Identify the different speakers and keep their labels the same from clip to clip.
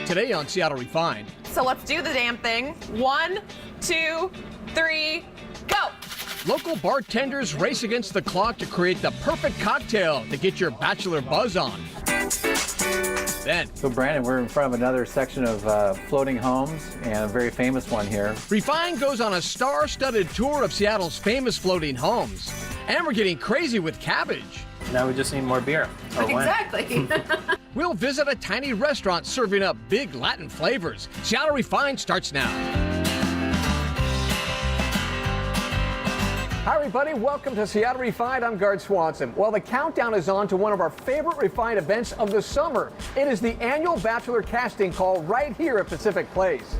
Speaker 1: today on Seattle Refined.
Speaker 2: So let's do the damn thing. 1, 2, 3, go!
Speaker 1: Local bartenders race against the clock to create the perfect cocktail to get your bachelor buzz on. Then,
Speaker 3: So Brandon, we're in front of another section of floating homes, and a very famous one here.
Speaker 1: Refined goes on a star-studded tour of Seattle's famous floating homes. And we're getting crazy with cabbage.
Speaker 4: Now we just need more beer. Or wine.
Speaker 2: Exactly.
Speaker 1: We'll visit a tiny restaurant serving up big Latin flavors. Seattle Refined starts now. Hi everybody, welcome to Seattle Refined. I'm Gard Swanson. Well, the countdown is on to one of our favorite Refined events of the summer. It is the annual Bachelor casting call right here at Pacific Place.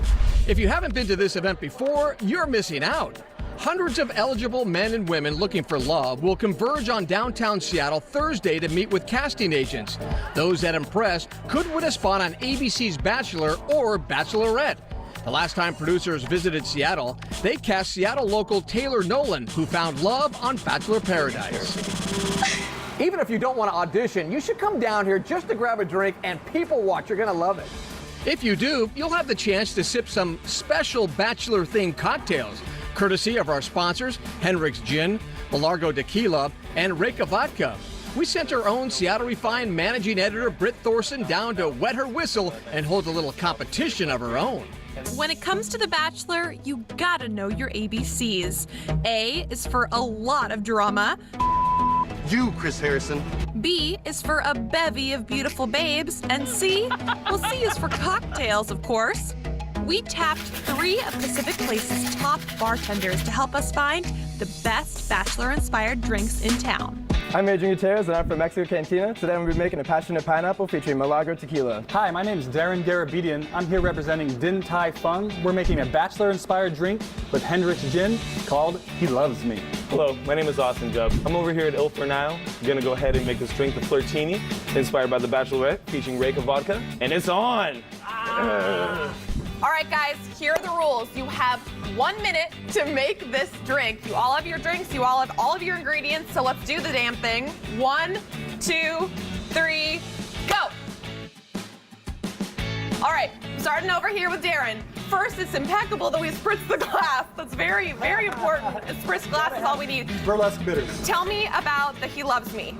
Speaker 1: If you haven't been to this event before, you're missing out. Hundreds of eligible men and women looking for love will converge on downtown Seattle Thursday to meet with casting agents. Those that impress could win a spot on ABC's Bachelor or Bachelorette. The last time producers visited Seattle, they cast Seattle local Taylor Nolan, who found love on Bachelor Paradise. Even if you don't want to audition, you should come down here just to grab a drink and people watch. You're going to love it. If you do, you'll have the chance to sip some special Bachelor-themed cocktails, courtesy of our sponsors, Hendrick's Gin, Malargo Tequila, and Reka Vodka. We sent our own Seattle Refined managing editor, Britt Thorson, down to wet her whistle and hold a little competition of her own.
Speaker 5: When it comes to The Bachelor, you gotta know your ABCs. A is for a lot of drama.
Speaker 6: You, Chris Harrison.
Speaker 5: B is for a bevy of beautiful babes. And C, well, C is for cocktails, of course. We tapped 3 of Pacific Place's top bartenders to help us find the best Bachelor-inspired drinks in town.
Speaker 7: I'm Adrian Gutierrez and I'm from Mexico Cantina. Today I'm going to be making a passionate pineapple featuring Malargo Tequila.
Speaker 8: Hi, my name is Darren Garabedian. I'm here representing Din Tai Fung. We're making a Bachelor-inspired drink with Hendrick's Gin called He Loves Me.
Speaker 9: Hello, my name is Austin Jubb. I'm over here at Il Fornile. I'm gonna go ahead and make this drink, the Flirtini, inspired by the Bachelorette, featuring Reka Vodka, and it's on!
Speaker 2: All right, guys, here are the rules. You have 1 minute to make this drink. You all have your drinks, you all have all of your ingredients, so let's do the damn thing. 1, 2, 3, go! All right, starting over here with Darren. First, it's impeccable that we spritz the glass. That's very, very important. A spritz glass is all we need.
Speaker 8: Burlesque bitters.
Speaker 2: Tell me about the He Loves Me.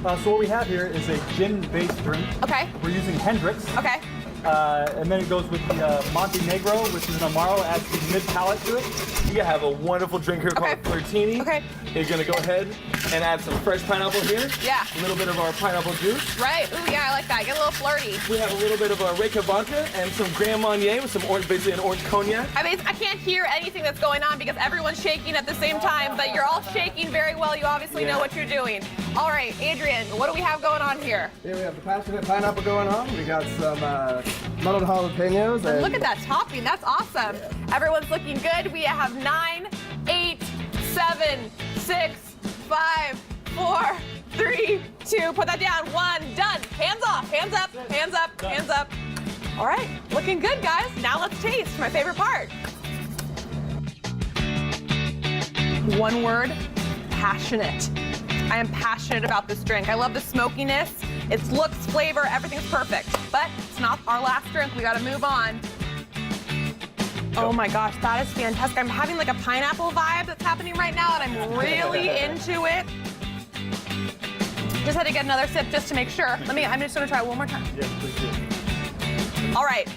Speaker 8: So what we have here is a gin-based drink.
Speaker 2: Okay.
Speaker 8: We're using Hendrick's.
Speaker 2: Okay.
Speaker 8: And then it goes with the Monte Negro, which is an Amaro, adds the mid-palate to it.
Speaker 9: We have a wonderful drink here called Flirtini.
Speaker 2: Okay.
Speaker 9: You're gonna go ahead and add some fresh pineapple here.
Speaker 2: Yeah.
Speaker 9: A little bit of our pineapple juice.
Speaker 2: Right. Ooh, yeah, I like that. Get a little flirty.
Speaker 9: We have a little bit of our Reka Vodka and some Grand Marnier with some orange, basically an orange cognac.
Speaker 2: I mean, I can't hear anything that's going on because everyone's shaking at the same time, but you're all shaking very well. You obviously know what you're doing. All right, Adrian, what do we have going on here?
Speaker 7: Here we have the passionate pineapple going on. We got some muddled jalapenos. And
Speaker 2: Look at that topping. That's awesome. Yeah. Everyone's looking good. We have 9, 8, 7, 6, 5, 4, 3, 2. Put that down. 1, done. Hands off. Hands up. Hands up. Hands up. All right. Looking good, guys. Now let's taste. My favorite part. One word. Passionate. I am passionate about this drink. I love the smokiness. Its looks, flavor, everything's perfect. But it's not our last drink. We gotta move on. Oh my gosh, that is fantastic. I'm having like a pineapple vibe that's happening right now, and I'm really into it. Just had to get another sip just to make sure. I'm just gonna try it one more time.
Speaker 8: Yeah, please do.
Speaker 2: All right.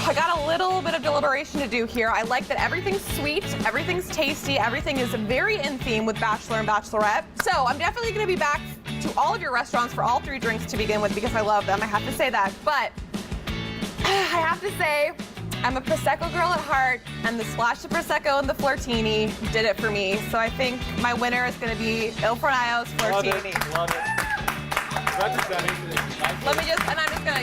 Speaker 2: I got a little bit of deliberation to do here. I like that everything's sweet, everything's tasty, everything is very in theme with Bachelor and Bachelorette. So I'm definitely gonna be back to all of your restaurants for all 3 drinks to begin with because I love them, I have to say that. But I have to say, I'm a Prosecco girl at heart, and the splash of Prosecco and the Flirtini did it for me. So I think my winner is gonna be Il Fornile's Flirtini.
Speaker 9: Love it.
Speaker 2: Let me just, and I'm just gonna,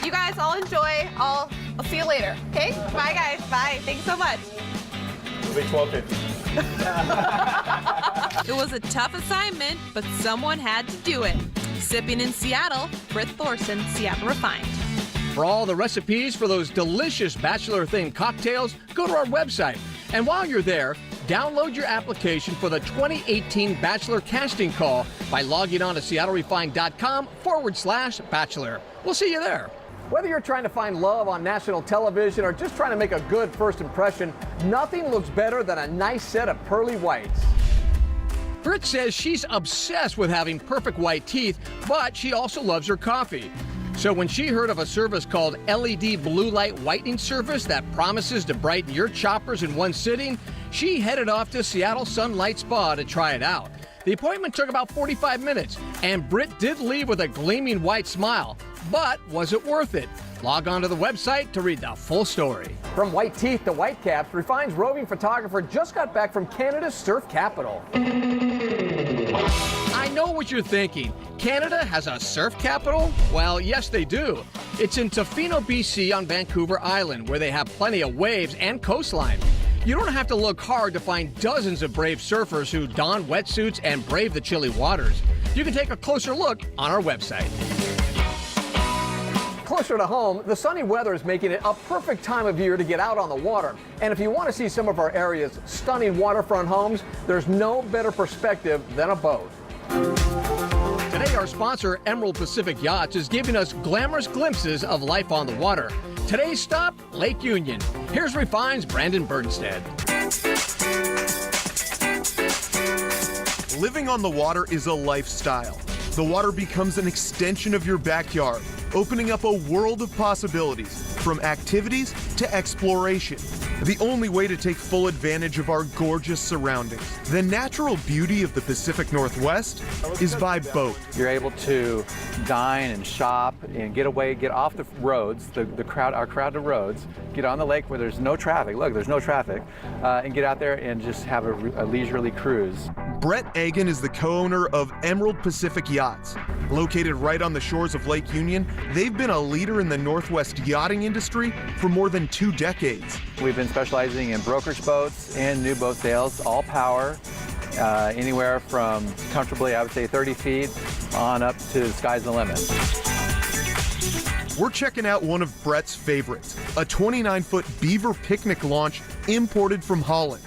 Speaker 2: you guys all enjoy. I'll see you later, okay? Bye, guys. Bye. Thanks so much.
Speaker 9: It'll be $12.50.
Speaker 5: It was a tough assignment, but someone had to do it. Sipping in Seattle, Britt Thorson, Seattle Refined.
Speaker 1: For all the recipes for those delicious Bachelor-themed cocktails, go to our website. And while you're there, download your application for the 2018 Bachelor casting call by logging on to seattlerefined.com/Bachelor. We'll see you there. Whether you're trying to find love on national television or just trying to make a good first impression, nothing looks better than a nice set of pearly whites. Britt says she's obsessed with having perfect white teeth, but she also loves her coffee. So when she heard of a service called LED Blue Light Whitening Service that promises to brighten your choppers in one sitting, she headed off to Seattle Sunlight Spa to try it out. The appointment took about 45 minutes, and Britt did leave with a gleaming white smile. But was it worth it? Log on to the website to read the full story. From white teeth to white caps, Refined's roving photographer just got back from Canada's surf capital. I know what you're thinking. Canada has a surf capital? Well, yes, they do. It's in Tofino, BC on Vancouver Island, where they have plenty of waves and coastline. You don't have to look hard to find dozens of brave surfers who don wetsuits and brave the chilly waters. You can take a closer look on our website. Closer to home, the sunny weather is making it a perfect time of year to get out on the water. And if you want to see some of our area's stunning waterfront homes, there's no better perspective than a boat. Today, our sponsor, Emerald Pacific Yachts, is giving us glamorous glimpses of life on the water. Today's stop, Lake Union. Here's Refined's Brandon Bernstead.
Speaker 10: Living on the water is a lifestyle. The water becomes an extension of your backyard, opening up a world of possibilities, from activities to exploration. The only way to take full advantage of our gorgeous surroundings. The natural beauty of the Pacific Northwest is by boat.
Speaker 3: You're able to dine and shop and get away, get off the roads, our crowded roads, get on the lake where there's no traffic. Look, there's no traffic, and get out there and just have a leisurely cruise.
Speaker 10: Brett Agan is the co-owner of Emerald Pacific Yachts. Located right on the shores of Lake Union, they've been a leader in the Northwest yachting industry for more than 2 decades.
Speaker 3: We've been specializing in brokerage boats and new boat sales, all power, anywhere from comfortably, I would say 30 feet on up to the sky's the limit.
Speaker 10: We're checking out one of Brett's favorites, a 29-foot beaver picnic launch imported from Holland.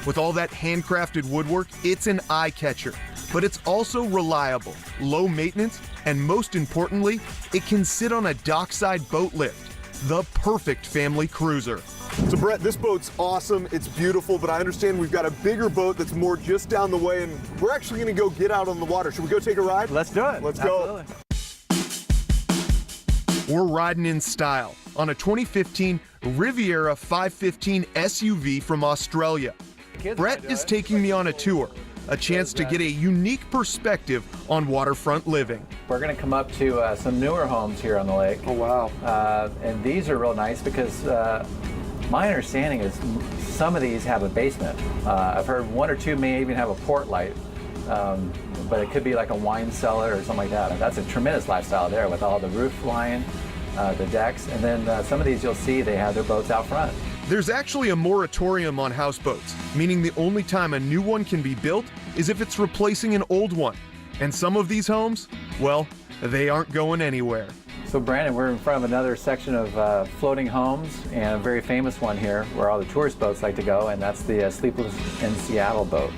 Speaker 10: With all that handcrafted woodwork, it's an eye catcher, but it's also reliable, low maintenance, and most importantly, it can sit on a dockside boat lift, the perfect family cruiser.
Speaker 6: So Brett, this boat's awesome, it's beautiful, but I understand we've got a bigger boat that's more just down the way, and we're actually gonna go get out on the water. Should we go take a ride?
Speaker 3: Let's do it.
Speaker 6: Let's
Speaker 3: Absolutely.
Speaker 6: go.
Speaker 10: We're riding in style on a 2015 Riviera 515 SUV from Australia. Brett is taking me on a tour, a chance to get a unique perspective on waterfront living.
Speaker 3: We're going to come up to some newer homes here on the lake.
Speaker 6: Oh, wow.
Speaker 3: And these are real nice because my understanding is some of these have a basement. I've heard 1 or 2 may even have a port light, but it could be like a wine cellar or something like that. And that's a tremendous lifestyle there with all the roof line, the decks, and then some of these you'll see they have their boats out front.
Speaker 10: There's actually a moratorium on houseboats, meaning the only time a new one can be built is if it's replacing an old one. And some of these homes, well, they aren't going anywhere.
Speaker 3: So Brandon, we're in front of another section of floating homes, and a very famous one here where all the tourist boats like to go, and that's the Sleepless in Seattle boat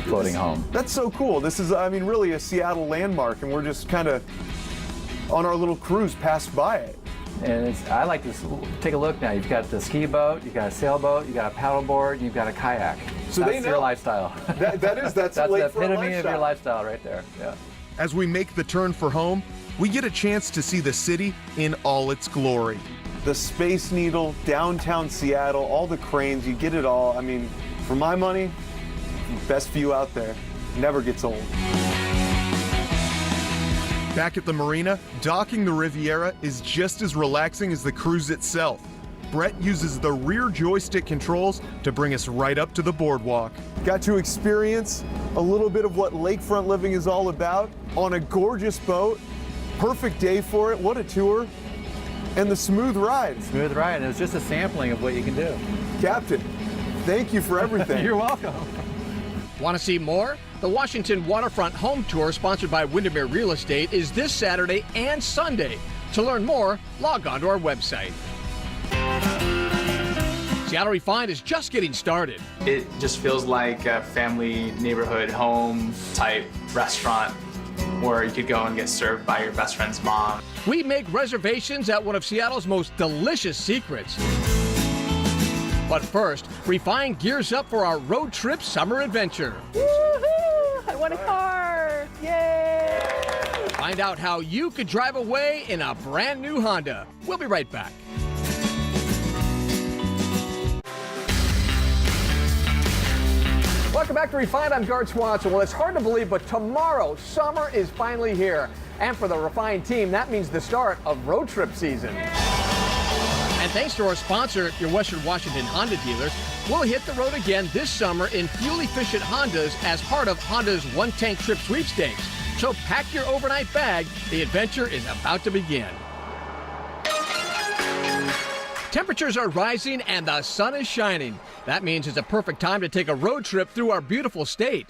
Speaker 3: floating home.
Speaker 6: That's so cool. This is, I mean, really a Seattle landmark, and we're just kind of on our little cruise passed by it.
Speaker 3: And I like to take a look now. You've got the ski boat, you've got a sailboat, you've got a paddleboard, and you've got a kayak.
Speaker 6: So
Speaker 3: that's
Speaker 6: they know
Speaker 3: your lifestyle.
Speaker 6: That's
Speaker 3: that's the epitome of your lifestyle right there. Yeah.
Speaker 10: As we make the turn for home, we get a chance to see the city in all its glory.
Speaker 6: The Space Needle, downtown Seattle, all the cranes, you get it all. I mean, for my money, best view out there. Never gets old.
Speaker 10: Back at the marina, docking the Riviera is just as relaxing as the cruise itself. Brett uses the rear joystick controls to bring us right up to the boardwalk.
Speaker 6: Got to experience a little bit of what lakefront living is all about on a gorgeous boat. Perfect day for it. What a tour. And the smooth ride.
Speaker 3: Smooth ride, and it was just a sampling of what you can do.
Speaker 6: Captain, thank you for everything.
Speaker 3: You're welcome.
Speaker 1: Want to see more? The Washington Waterfront Home Tour, sponsored by Windermere Real Estate, is this Saturday and Sunday. To learn more, log on to our website. Seattle Refined is just getting started.
Speaker 4: It just feels like a family neighborhood home type restaurant. where you could go and get served by your best friend's mom.
Speaker 1: We make reservations at one of Seattle's most delicious secrets. But first, Refine gears up for our road trip summer adventure.
Speaker 2: Woohoo! I want a car! Yay!
Speaker 1: Find out how you could drive away in a brand new Honda. We'll be right back. Welcome back to Refined. I'm Guard Swanson. Well, it's hard to believe, but tomorrow, summer is finally here. And for the Refined team, that means the start of road trip season. And thanks to our sponsor, your Western Washington Honda dealers, we'll hit the road again this summer in fuel-efficient Hondas as part of Honda's one-tank trip sweepstakes. So pack your overnight bag. The adventure is about to begin. Temperatures are rising and the sun is shining. That means it's a perfect time to take a road trip through our beautiful state.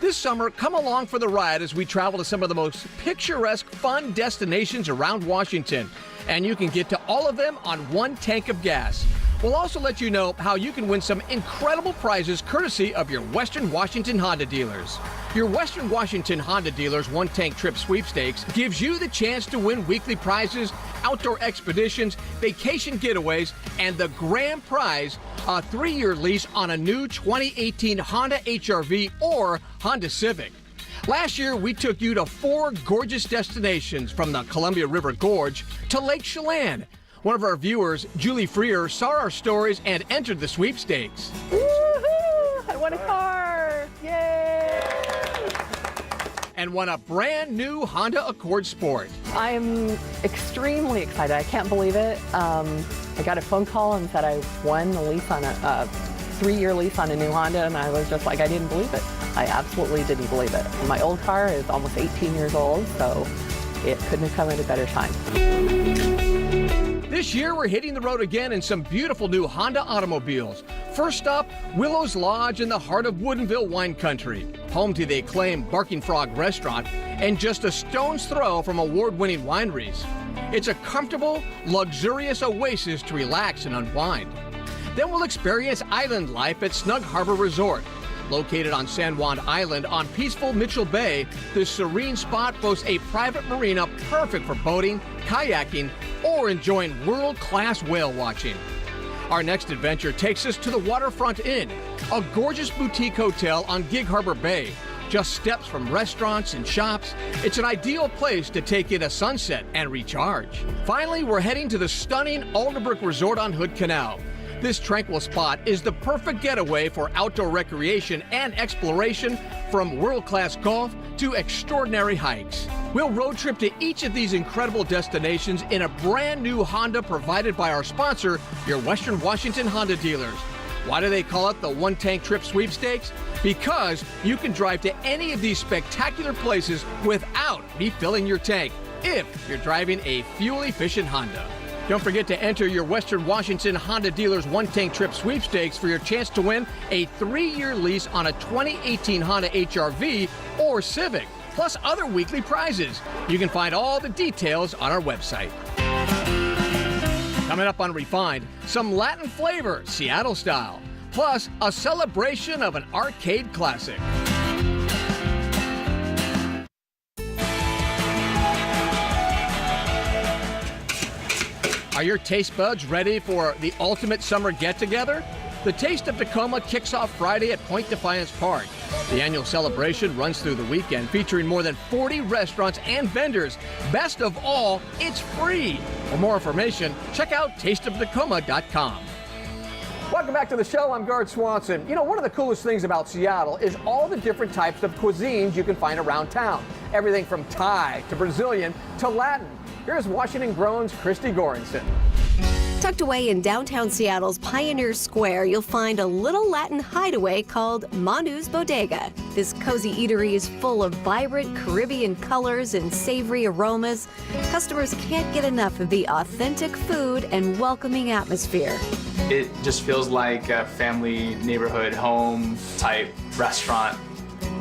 Speaker 1: This summer, come along for the ride as we travel to some of the most picturesque, fun destinations around Washington. And you can get to all of them on one tank of gas. We'll also let you know how you can win some incredible prizes courtesy of your Western Washington Honda dealers. Your Western Washington Honda dealers one-tank trip sweepstakes gives you the chance to win weekly prizes, outdoor expeditions, vacation getaways, and the grand prize, a 3-year lease on a new 2018 Honda HR-V or Honda Civic. Last year, we took you to 4 gorgeous destinations from the Columbia River Gorge to Lake Chelan. One of our viewers, Julie Freer, saw our stories and entered the sweepstakes.
Speaker 2: Woohoo! I want a car! Yay!
Speaker 1: And won a brand new Honda Accord Sport.
Speaker 11: I'm extremely excited. I can't believe it. I got a phone call and said I won the lease on a 3-year lease on a new Honda, and I was just like, I didn't believe it. I absolutely didn't believe it. My old car is almost 18 years old, so it couldn't have come at a better time.
Speaker 1: This year, we're hitting the road again in some beautiful new Honda automobiles. First stop, Willow's Lodge in the heart of Woodinville wine country, home to the acclaimed Barking Frog restaurant, and just a stone's throw from award-winning wineries. It's a comfortable, luxurious oasis to relax and unwind. Then we'll experience island life at Snug Harbor Resort. Located on San Juan Island on peaceful Mitchell Bay, this serene spot boasts a private marina perfect for boating, kayaking, or enjoying world-class whale watching. Our next adventure takes us to the Waterfront Inn, a gorgeous boutique hotel on Gig Harbor Bay. Just steps from restaurants and shops, it's an ideal place to take in a sunset and recharge. Finally, we're heading to the stunning Alderbrook Resort on Hood Canal. This tranquil spot is the perfect getaway for outdoor recreation and exploration, from world-class golf to extraordinary hikes. We'll road trip to each of these incredible destinations in a brand new Honda provided by our sponsor, your Western Washington Honda dealers. Why do they call it the one-tank trip sweepstakes? Because you can drive to any of these spectacular places without refilling your tank, if you're driving a fuel-efficient Honda. Don't forget to enter your Western Washington Honda dealers one-tank trip sweepstakes for your chance to win a 3-year lease on a 2018 Honda HR-V or Civic, plus other weekly prizes. You can find all the details on our website. Coming up on Refined, some Latin flavor, Seattle style, plus a celebration of an arcade classic. Are your taste buds ready for the ultimate summer get-together? The Taste of Tacoma kicks off Friday at Point Defiance Park. The annual celebration runs through the weekend, featuring more than 40 restaurants and vendors. Best of all, it's free. For more information, check out tasteoftacoma.com. Welcome back to the show. I'm Guard Swanson. You know, one of the coolest things about Seattle is all the different types of cuisines you can find around town. Everything from Thai to Brazilian to Latin. Here's Washington Grown's Christy Goranson.
Speaker 12: Tucked away in downtown Seattle's Pioneer Square, you'll find a little Latin hideaway called Manu's Bodega. This cozy eatery is full of vibrant Caribbean colors and savory aromas. Customers can't get enough of the authentic food and welcoming atmosphere.
Speaker 4: It just feels like a family, neighborhood, home type restaurant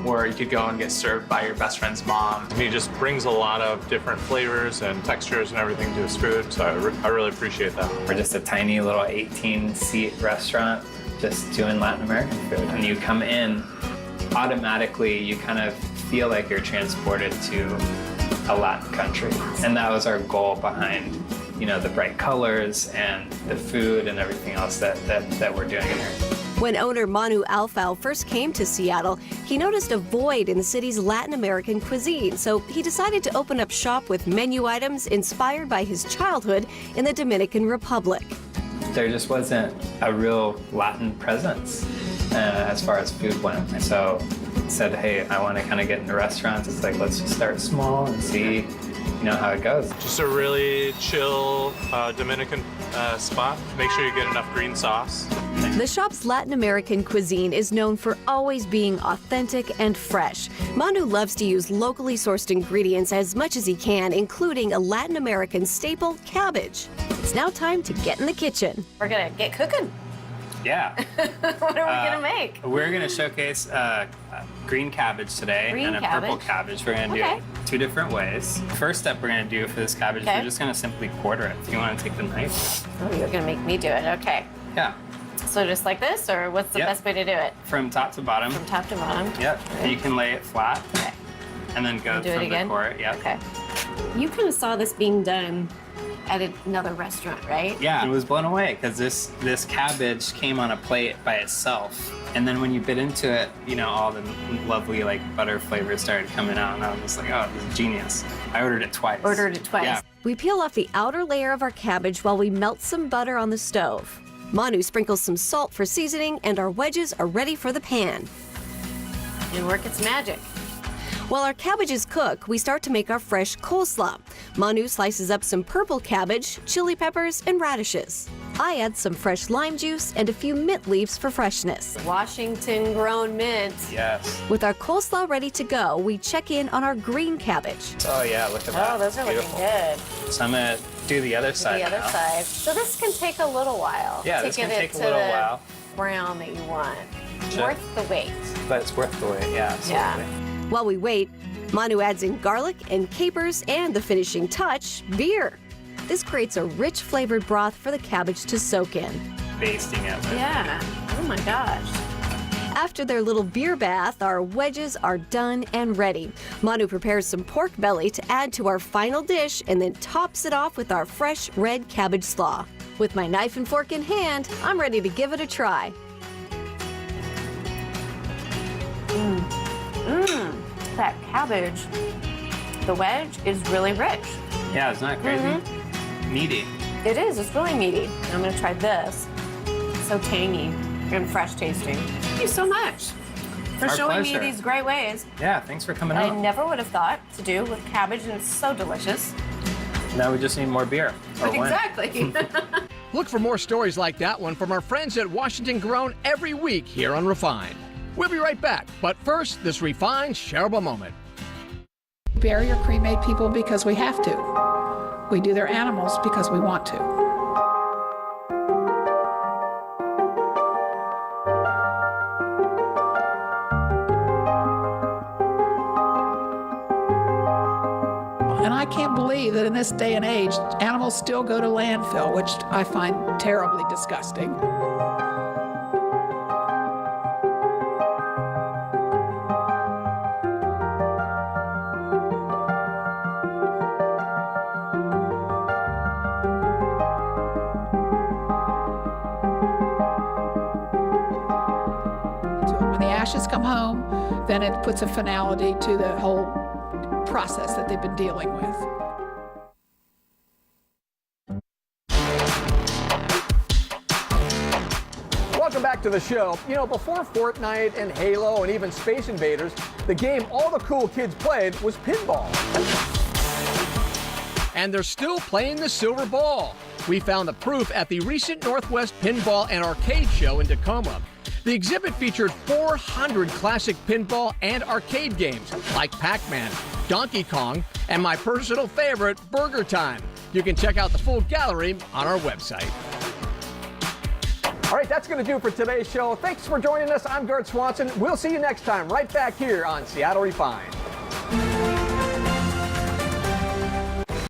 Speaker 4: where you could go and get served by your best friend's mom.
Speaker 9: He just brings a lot of different flavors and textures and everything to his food, so I really appreciate that.
Speaker 13: We're just a tiny little 18-seat restaurant just doing Latin American food. When you come in, automatically you kind of feel like you're transported to a Latin country. And that was our goal behind, you know, the bright colors and the food and everything else that we're doing here.
Speaker 12: When owner Manu Alfau first came to Seattle, he noticed a void in the city's Latin American cuisine, so he decided to open up shop with menu items inspired by his childhood in the Dominican Republic.
Speaker 13: There just wasn't a real Latin presence as far as food went. So I said, hey, I want to kind of get into restaurants. It's like, let's just start small and see, you know, how it goes.
Speaker 14: Just a really chill Dominican spot. Make sure you get enough green sauce.
Speaker 12: The shop's Latin American cuisine is known for always being authentic and fresh. Manu loves to use locally sourced ingredients as much as he can, including a Latin American staple, cabbage. It's now time to get in the kitchen.
Speaker 2: We're gonna get cooking.
Speaker 13: Yeah.
Speaker 2: What are we gonna make?
Speaker 13: We're gonna showcase green cabbage today
Speaker 2: Green
Speaker 13: and a purple cabbage. We're gonna do
Speaker 2: Okay.
Speaker 13: it 2 different ways. First step we're gonna do for this cabbage,
Speaker 2: Okay.
Speaker 13: we're just gonna simply quarter it. If you wanna take the knife.
Speaker 2: Oh, you're gonna make me do it. Okay.
Speaker 13: Yeah.
Speaker 2: So just like this, or what's the
Speaker 13: Yep.
Speaker 2: best way to do it?
Speaker 13: From top to bottom.
Speaker 2: From top to bottom.
Speaker 13: Yep. You can lay it flat.
Speaker 2: Okay.
Speaker 13: And then go
Speaker 2: Do it
Speaker 13: from
Speaker 2: again?
Speaker 13: the core. Yep.
Speaker 2: Okay.
Speaker 12: You kind of saw this being done at another restaurant, right?
Speaker 13: Yeah, I was blown away because this cabbage came on a plate by itself. And then when you bit into it, you know, all the lovely like butter flavors started coming out, and I was just like, oh, this is genius. I ordered it twice. Yeah.
Speaker 12: We peel off the outer layer of our cabbage while we melt some butter on the stove. Manu sprinkles some salt for seasoning, and our wedges are ready for the pan.
Speaker 2: And work its magic.
Speaker 12: While our cabbages cook, we start to make our fresh coleslaw. Manu slices up some purple cabbage, chili peppers, and radishes. I add some fresh lime juice and a few mint leaves for freshness.
Speaker 2: Washington-grown mint.
Speaker 13: Yes.
Speaker 12: With our coleslaw ready to go, we check in on our green cabbage.
Speaker 13: Oh yeah, look at that.
Speaker 2: Oh, those are
Speaker 13: Beautiful.
Speaker 2: looking good.
Speaker 13: So I'm gonna do the other side
Speaker 2: The other
Speaker 13: now.
Speaker 2: side. So this can take a little while.
Speaker 13: Yeah, this
Speaker 2: to
Speaker 13: can
Speaker 2: get
Speaker 13: take
Speaker 2: it
Speaker 13: a little
Speaker 2: to the
Speaker 13: while.
Speaker 2: brown that you want.
Speaker 13: Sure.
Speaker 2: Worth the wait.
Speaker 13: But it's worth the wait, yeah. Absolutely.
Speaker 12: While we wait, Manu adds in garlic and capers and the finishing touch, beer. This creates a rich flavored broth for the cabbage to soak in.
Speaker 13: Basting it.
Speaker 2: Yeah. Oh my gosh.
Speaker 12: After their little beer bath, our wedges are done and ready. Manu prepares some pork belly to add to our final dish and then tops it off with our fresh red cabbage slaw. With my knife and fork in hand, I'm ready to give it a try.
Speaker 2: That cabbage, the wedge is really rich.
Speaker 13: Yeah, it's not crazy. Meaty.
Speaker 2: It is, it's really meaty. I'm gonna try this. So tangy and fresh tasting. Thank you so much for
Speaker 13: Our
Speaker 2: showing
Speaker 13: pleasure.
Speaker 2: me these great ways.
Speaker 13: Yeah, thanks for coming
Speaker 2: I
Speaker 13: out.
Speaker 2: never would have thought to do with cabbage, and it's so delicious.
Speaker 13: Now we just need more beer. Or wine.
Speaker 2: Exactly.
Speaker 1: Look for more stories like that one from our friends at Washington Grown every week here on Refined. We'll be right back, but first, this Refined shareable moment.
Speaker 15: Barrier cremate people because we have to. We do their animals because we want to. And I can't believe that in this day and age, animals still go to landfill, which I find terribly disgusting. When the ashes come home, then it puts a finality to the whole process that they've been dealing with.
Speaker 1: Welcome back to the show. You know, before Fortnite and Halo and even Space Invaders, the game all the cool kids played was pinball. And they're still playing the silver ball. We found the proof at the recent Northwest Pinball and Arcade Show in Tacoma. The exhibit featured 400 classic pinball and arcade games like Pac-Man, Donkey Kong, and my personal favorite, Burger Time. You can check out the full gallery on our website. All right, that's going to do it for today's show. Thanks for joining us. I'm Gert Swanson. We'll see you next time right back here on Seattle Refined.